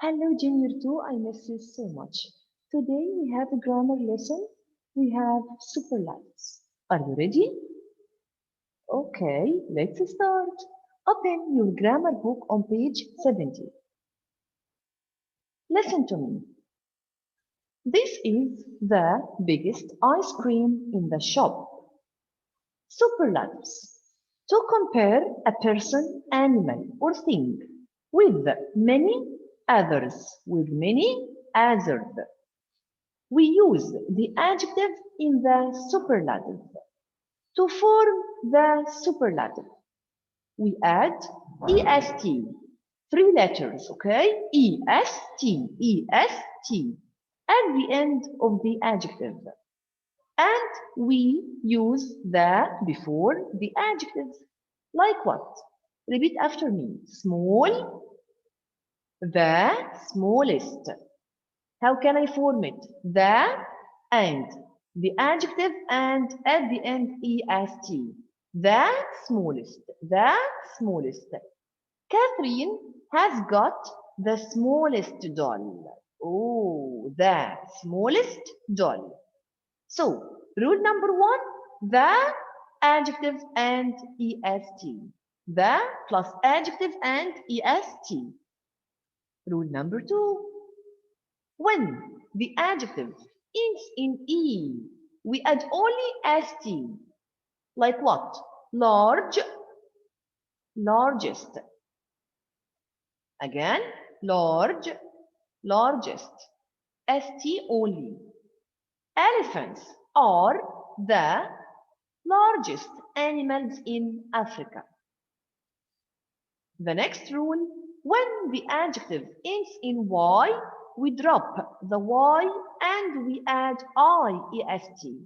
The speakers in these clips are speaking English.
Hello, Junior 2. I miss you so much. Today we have a grammar lesson. We have superlatives. Are you ready? Okay, let's start. Open your grammar book on page 70. Listen to me. This is the biggest ice cream in the shop. Superlatives. To compare a person, animal, or thing with many others, with many others. We use the adjective in the superlative. To form the superlative, we add est, three letters, okay? est, at the end of the adjective. And we use the before the adjectives. Like what? Repeat after me. Small, the smallest. How can I form it? The and the adjective and at the end est. The smallest. The smallest. Catherine has got the smallest doll. Oh, the smallest doll. So, rule number one, the adjective and est. The plus adjective and est. Rule number two, when the adjective ends in E, we add only st. Like what? Large, largest. Again, large, largest. St only. Elephants are the largest animals in Africa. The next rule, when the adjective ends in Y, we drop the Y and we add IEST.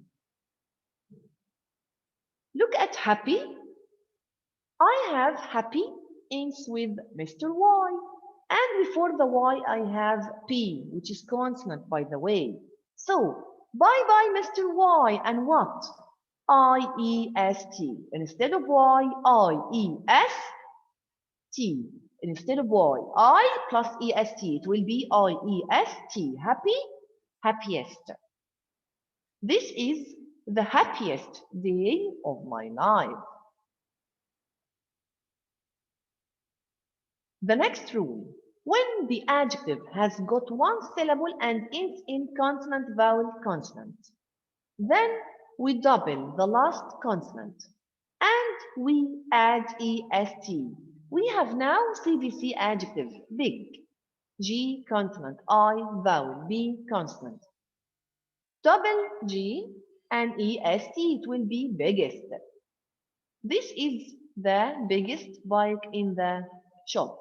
Look at happy. I have happy ends with Mr. Y. And before the Y, I have P, which is consonant, by the way. So, bye-bye, Mr. Y, and what? IEST. Instead of Y, IEST. Instead of Y, I plus EST, it will be IEST. Happy, happiest. This is the happiest day of my life. The next rule, when the adjective has got one syllable and ends in consonant, vowel, consonant, then we double the last consonant and we add est. We have now CVC adjective, big, G consonant, I vowel, B consonant. Double G and est, it will be biggest. This is the biggest bike in the shop.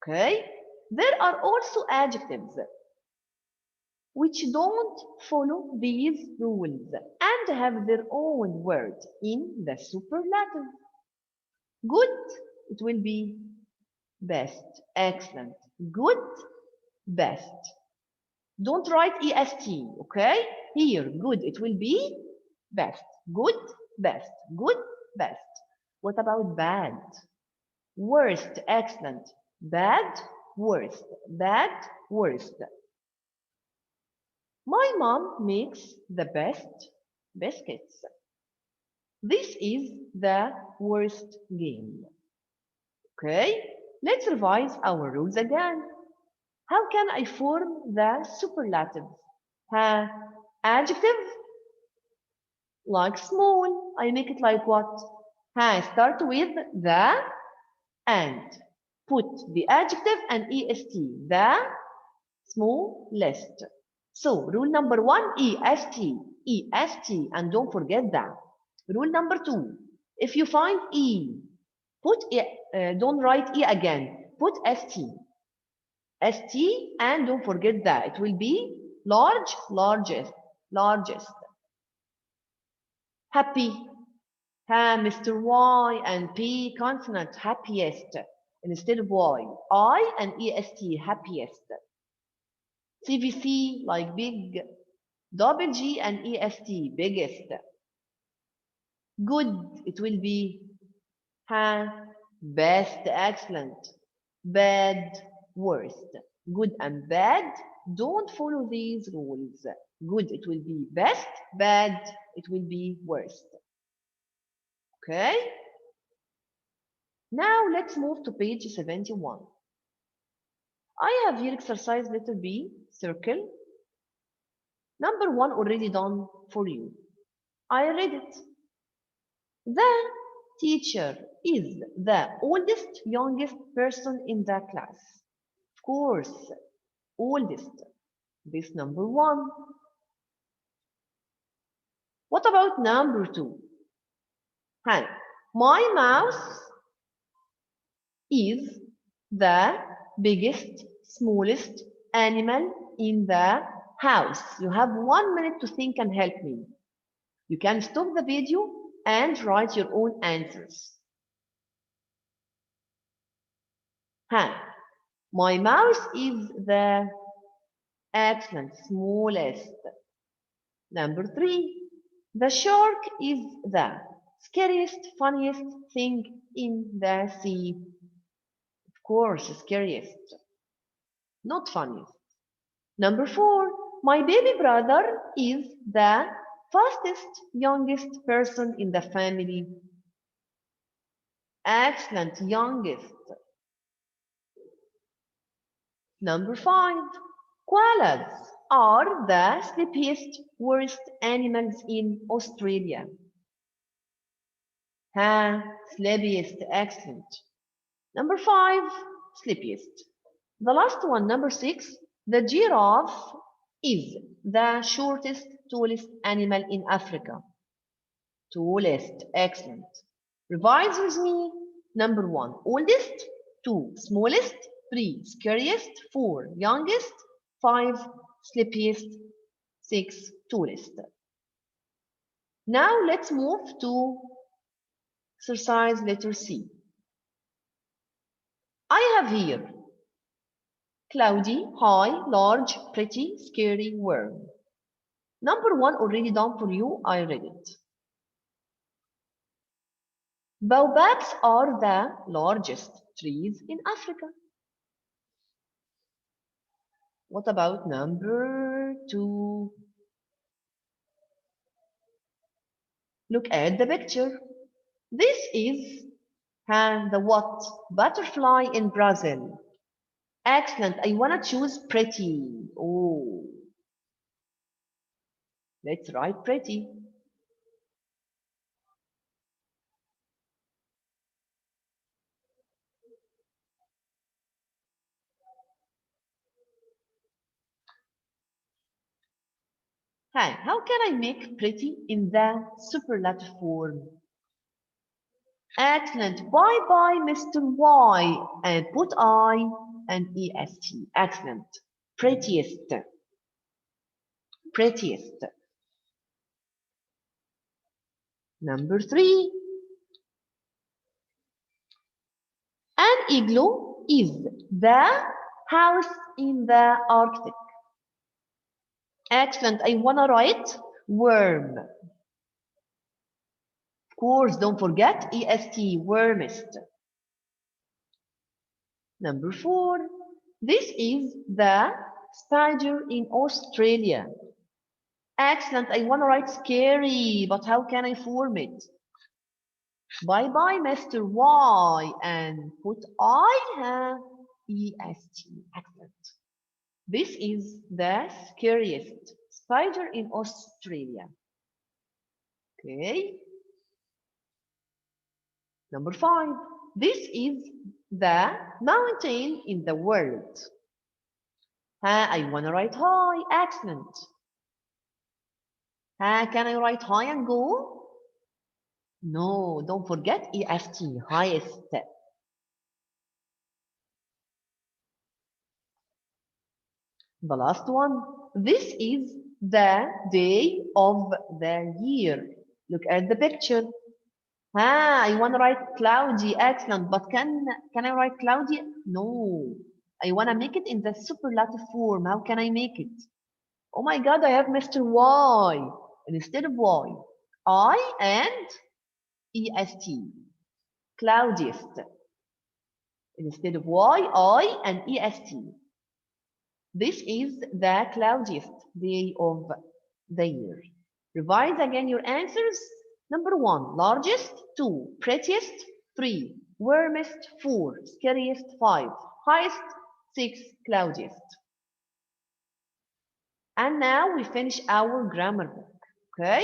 Okay? There are also adjectives which don't follow these rules and have their own word in the superlative. Good, it will be best, excellent, good, best. Don't write est, okay? Here, good, it will be best, good, best, good, best. What about bad? Worst, excellent, bad, worst, bad, worst. My mom makes the best biscuits. This is the worst game. Okay, let's revise our rules again. How can I form the superlative? Adjective, like small. I make it like what? Start with the and. Put the adjective and est, the smallest. So, rule number one, est, and don't forget that. Rule number two, if you find e, put e, don't write e again, put st. St, and don't forget that. It will be large, largest, largest. Happy, Mr. Y and P consonant, happiest. Instead of Y, I and est, happiest. CVC, like big, double G and EST, biggest. Good, it will be best, excellent. bad, worst. Good and bad, don't follow these rules. Good, it will be best, bad, it will be worst. Okay? Now let's move to page 71. I have here exercise letter B, circle. Number 1 already done for you. I read it. The teacher is the oldest, youngest person in the class. Of course, oldest. This number 1. What about number 2? Hi. My mouse is the biggest, smallest animal in the house. You have 1 minute to think and help me. You can stop the video and write your own answers. Hi. My mouse is the excellent, smallest. Number 3. The shark is the scariest, funniest thing in the sea. Of course, scariest, not funniest. Number 4. My baby brother is the fastest, youngest person in the family. Excellent, youngest. Number 5. Koalas are the sleepiest, worst animals in Australia. Sleepiest, excellent. Number 5, sleepiest. The last one, number 6, the giraffe is the shortest, tallest animal in Africa. Tallest, excellent. Revise with me. Number 1, oldest. 2, smallest. 3, scariest. 4, youngest. 5, sleepiest. 6, tallest. Now let's move to exercise letter C. I have here cloudy, high, large, pretty, scary, worm. Number 1 already done for you. I read it. Baobabs are the largest trees in Africa. What about number 2? Look at the picture. This is the what? Butterfly in Brazil. Excellent. I want to choose pretty. Oh, let's write pretty. Hi, how can I make pretty in the superlative form? Excellent. Bye bye, Mr. Y. And put I and EST. Excellent. Prettiest. Prettiest. Number 3. An igloo is the house in the Arctic. Excellent. I want to write worm. Of course, don't forget EST, wormest. Number 4. This is the spider in Australia. Excellent. I want to write scary, but how can I form it? Bye bye, Mr. Y, and put I have EST. Excellent. This is the scariest spider in Australia. Okay. Number 5. This is the mountain in the world. I want to write high. Excellent. Can I write high and go? No, don't forget EST, highest. The last one. This is the day of the year. Look at the picture. I want to write cloudy. Excellent. But can I write cloudy? No. I want to make it in the superlative form. How can I make it? Oh my God, I have Mr. Y. And instead of Y, I and EST. Cloudiest. Instead of Y, I, and EST. This is the cloudiest day of the year. Revise again your answers. Number 1, largest. 2, prettiest. 3, warmest. 4, scariest. 5, highest. 6, cloudiest. And now we finish our grammar book. Okay?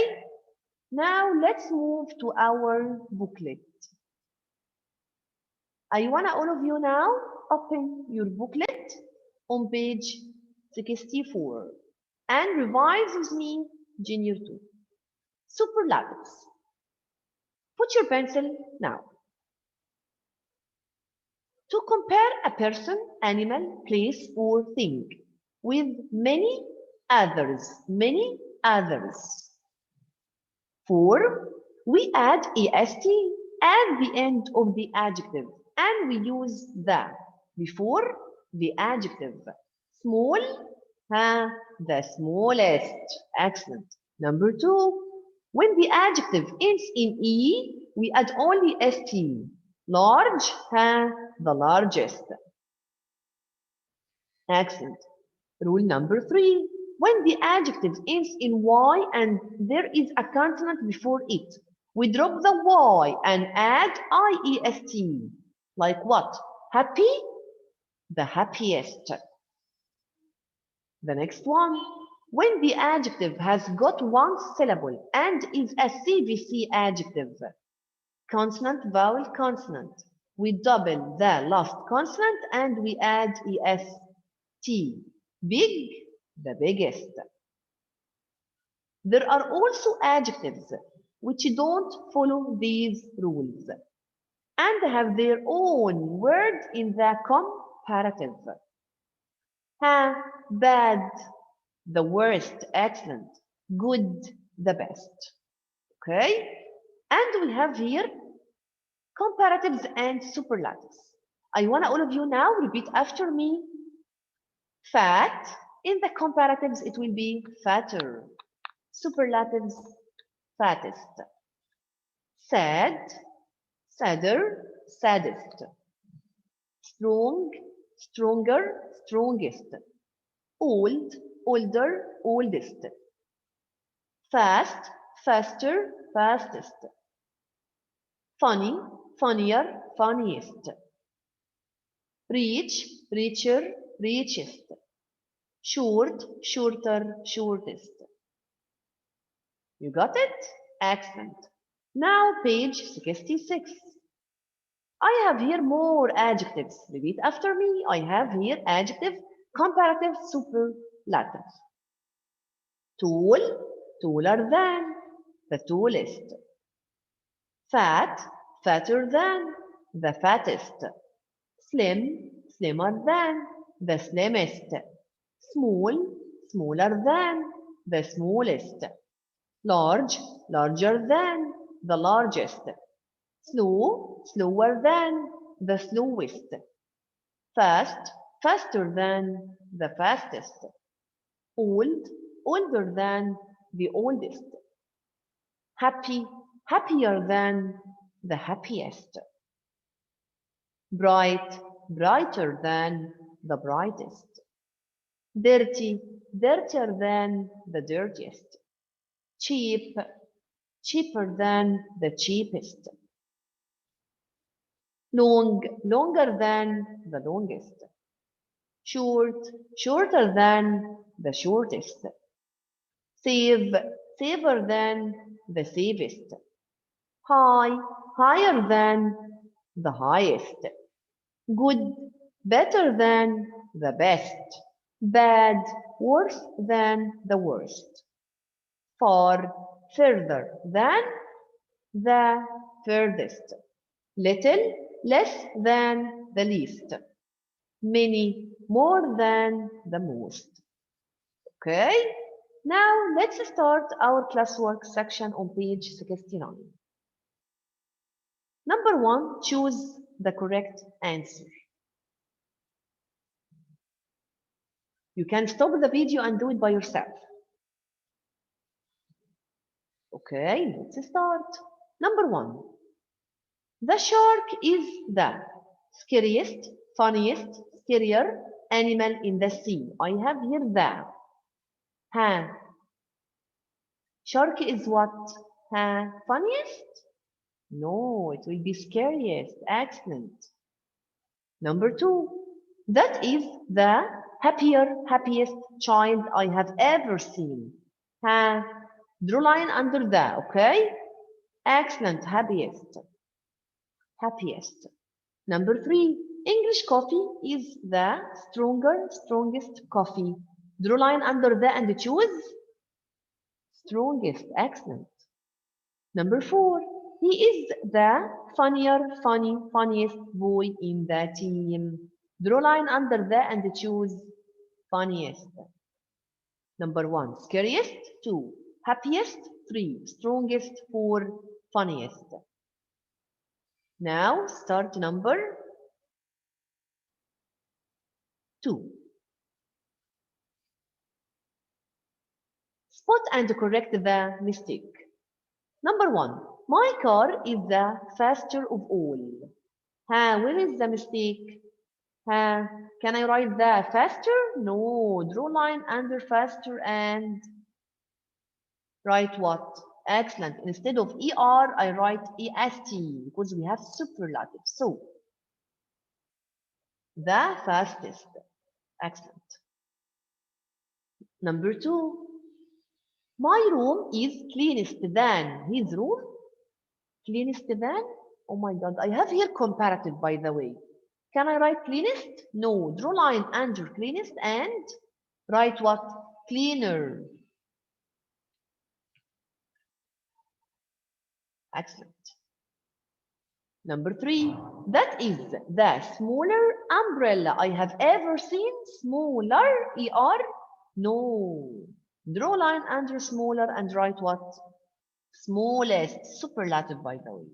Now let's move to our booklet. I want all of you now open your booklet on page 64 and revise with me Junior 2. Superlatives. Put your pencil now. To compare a person, animal, place, or thing with many others. Many others. 4. We add est at the end of the adjective and we use the before the adjective. Small, the smallest. Excellent. Number 2, when the adjective ends in e, we add only st. Large, the largest. Excellent. Rule number 3, when the adjective ends in y and there is a consonant before it, we drop the y and add iest. Like what? Happy? The happiest. The next one. When the adjective has got one syllable and is a CVC adjective, consonant, vowel, consonant, we double the last consonant and we add est. Big, the biggest. There are also adjectives which don't follow these rules and have their own word in the comparative. Bad, the worst, excellent, good, the best. Okay? And we have here comparatives and superlatives. I want all of you now repeat after me. Fat, in the comparatives it will be fatter. Superlatives, fattest. Sad, sadder, saddest. Strong, stronger, strongest. Old, older, oldest. Fast, faster, fastest. Funny, funnier, funniest. Rich, richer, richest. Short, shorter, shortest. You got it? Excellent. Now page 66. I have here more adjectives. Repeat after me. I have here adjective, comparative, superlative. Tall, taller than, the tallest. Fat, fatter than, the fattest. Slim, slimmer than, the slimmest. Small, smaller than, the smallest. Large, larger than, the largest. Slow, slower than, the slowest. Fast, faster than, the fastest. Old, older than, the oldest. Happy, happier than, the happiest. Bright, brighter than, the brightest. Dirty, dirtier than, the dirtiest. Cheap, cheaper than, the cheapest. Long, longer than, the longest. Short, shorter than, the shortest. Save, saver than, the safest. High, higher than, the highest. Good, better than, the best. Bad, worse than, the worst. Far, further than, the furthest. Little, less than, the least. Many, more than, the most. Okay? Now let's start our classwork section on page 69. Number 1, choose the correct answer. You can stop the video and do it by yourself. Okay, let's start. Number 1. The shark is the Scariest, funniest, scarier animal in the sea. I have here the. Ha. Shark is what? Ha. Funniest? No, it will be scariest. Excellent. Number two. That is the happiest child I have ever seen. Ha. Draw line under the, okay? Excellent. Happiest. Number three, English coffee is the strongest coffee. Draw line under the and choose strongest. Excellent. Number four, he is the funniest boy in the team. Draw line under the and choose funniest. Number one, scariest. Two, happiest. Three, strongest. Four, funniest. Now start number two. Spot and correct the mistake. Number one, my car is the faster of all. Where is the mistake? Can I write the faster? No, draw line under faster and write what? Excellent. Instead of ER, I write EST because we have superlative. So, the fastest. Excellent. Number two, my room is cleanest than his room. Cleanest than? Oh my God, I have here comparative by the way. Can I write cleanest? No, draw line under cleanest and write what? Cleaner. Excellent. Number three, that is the smaller umbrella I have ever seen. Smaller, ER? No. Draw line under smaller and write what? Smallest, superlative by the way.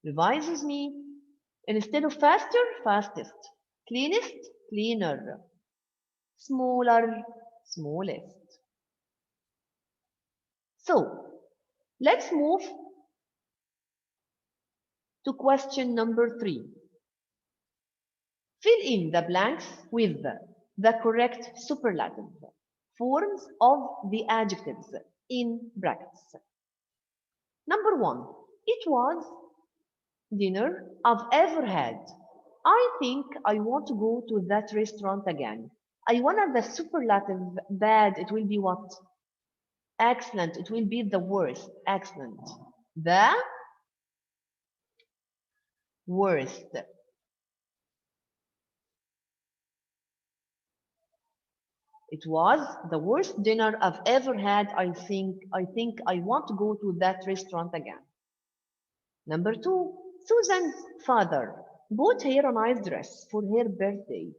Revise with me. Instead of faster, fastest. Cleanest, cleaner. Smaller, smallest. So, let's move to question number 3. Fill in the blanks with the correct superlative forms of the adjectives in brackets. Number 1. It was dinner I've ever had. I think I want to go to that restaurant again. I want the superlative bad. It will be what? Excellent. It will be the worst. Excellent. The worst. It was the worst dinner I've ever had. I think I want to go to that restaurant again. Number 2, Susan's father bought her a nice dress for her birthday.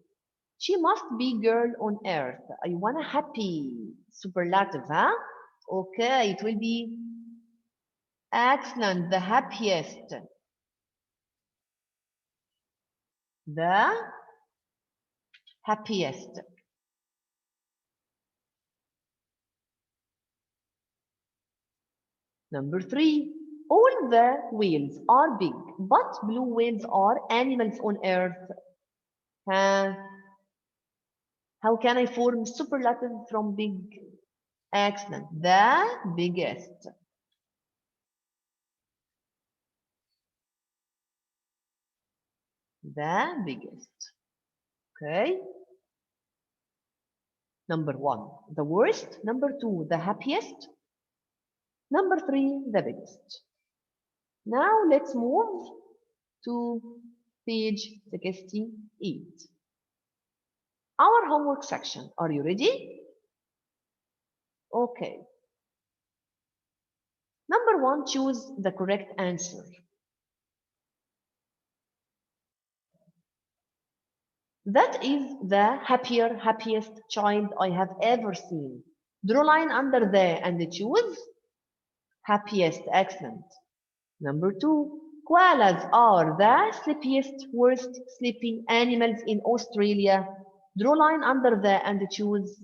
She must be girl on earth. I want a happy superlative, huh? Okay, it will be excellent, the happiest. The happiest. Number 3, all the whales are big, but blue whales are animals on earth. How can I form superlative from big? Excellent. The biggest. The biggest. Okay. Number 1, the worst. Number 2, the happiest. Number 3, the biggest. Now let's move to page 68. Our homework section. Are you ready? Okay. Number 1, choose the correct answer. That is the happiest child I have ever seen. Draw line under there and choose happiest. Excellent. Number 2, koalas are the sleepiest, worst sleeping animals in Australia. Draw line under there and choose,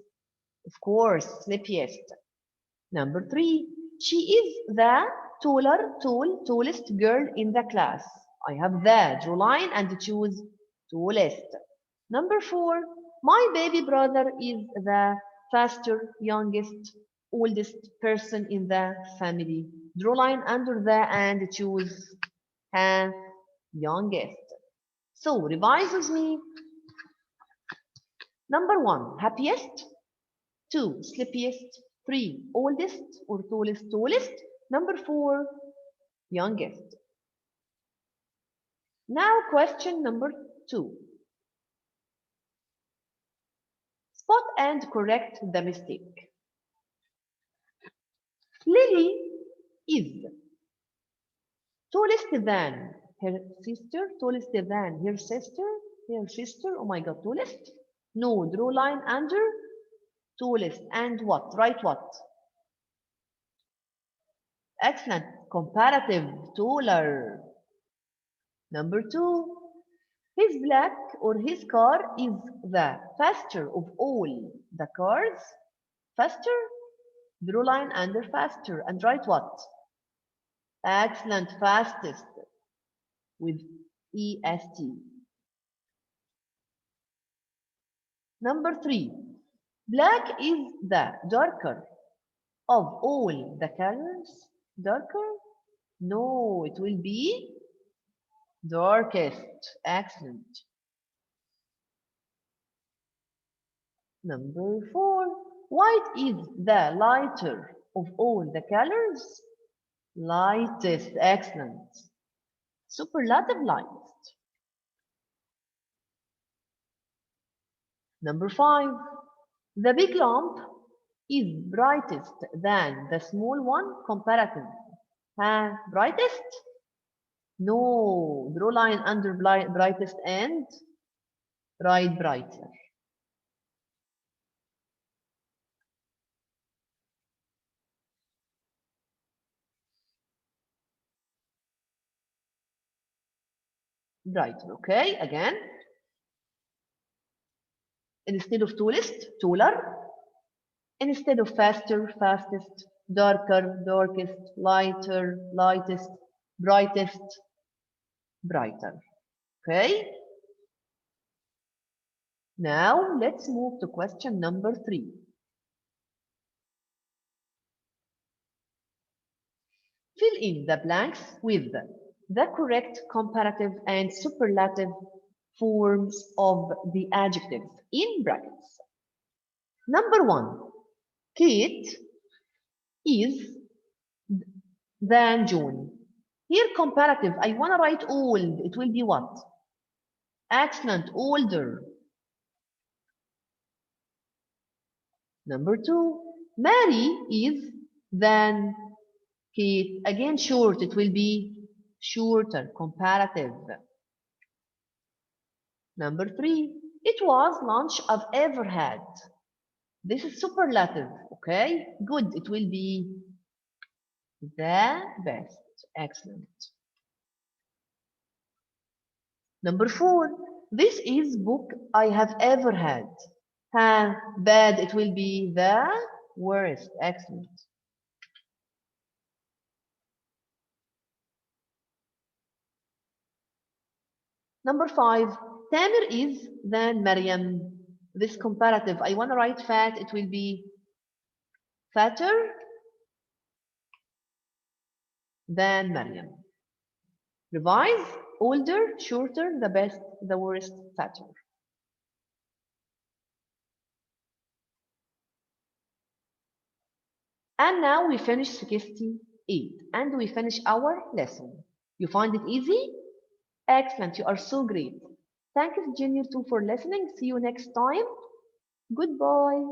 of course, sleepiest. Number 3, she is the tallest girl in the class. I have the. Draw line and choose tallest. Number 4. My baby brother is the faster, youngest, oldest person in the family. Draw line under the and choose youngest. So revise with me. Number 1, happiest. 2, sleepiest. 3, oldest or tallest. Number 4, youngest. Now question number 2. Spot and correct the mistake. Lily is tallest than her sister, her sister, oh my god, tallest? No, draw line under tallest and what? Write what? Excellent, comparative, taller. Number 2, his black or his car is the faster of all the cars. Faster? Draw line under faster and write what? Excellent, fastest with EST. Number 3, black is the darker of all the colors. Darker? No, it will be darkest. Excellent. Number 4, white is the lighter of all the colors. Lightest. Excellent. Superlative lightest. Number 5, the big lamp is brightest than the small one. Comparative. Brightest? No. Draw line under brightest and write brighter. Brighter. Okay, again. Instead of tallest, taller. Instead of faster, fastest. Darker, darkest. Lighter, lightest. Brightest, brighter. Okay? Now let's move to question number 3. Fill in the blanks with the correct comparative and superlative forms of the adjectives in brackets. Number 1, Kate is than June. Here comparative, I want to write old. It will be what? Excellent, older. Number 2, Mary is than Kate. Again, short. It will be shorter, comparative. Number 3, it was lunch I've ever had. This is superlative, okay? Good. It will be the best. Excellent. Number 4, this is book I have ever had. Bad. It will be the worst. Excellent. Number 5, Tamir is than Maryam. This comparative, I want to write fat. It will be fatter than Maryam. Revise, older, shorter, the best, the worst, fatter. And now we finish 68 and we finish our lesson. You find it easy? Excellent, you are so great. Thank you, Junior 2, for listening. See you next time. Goodbye.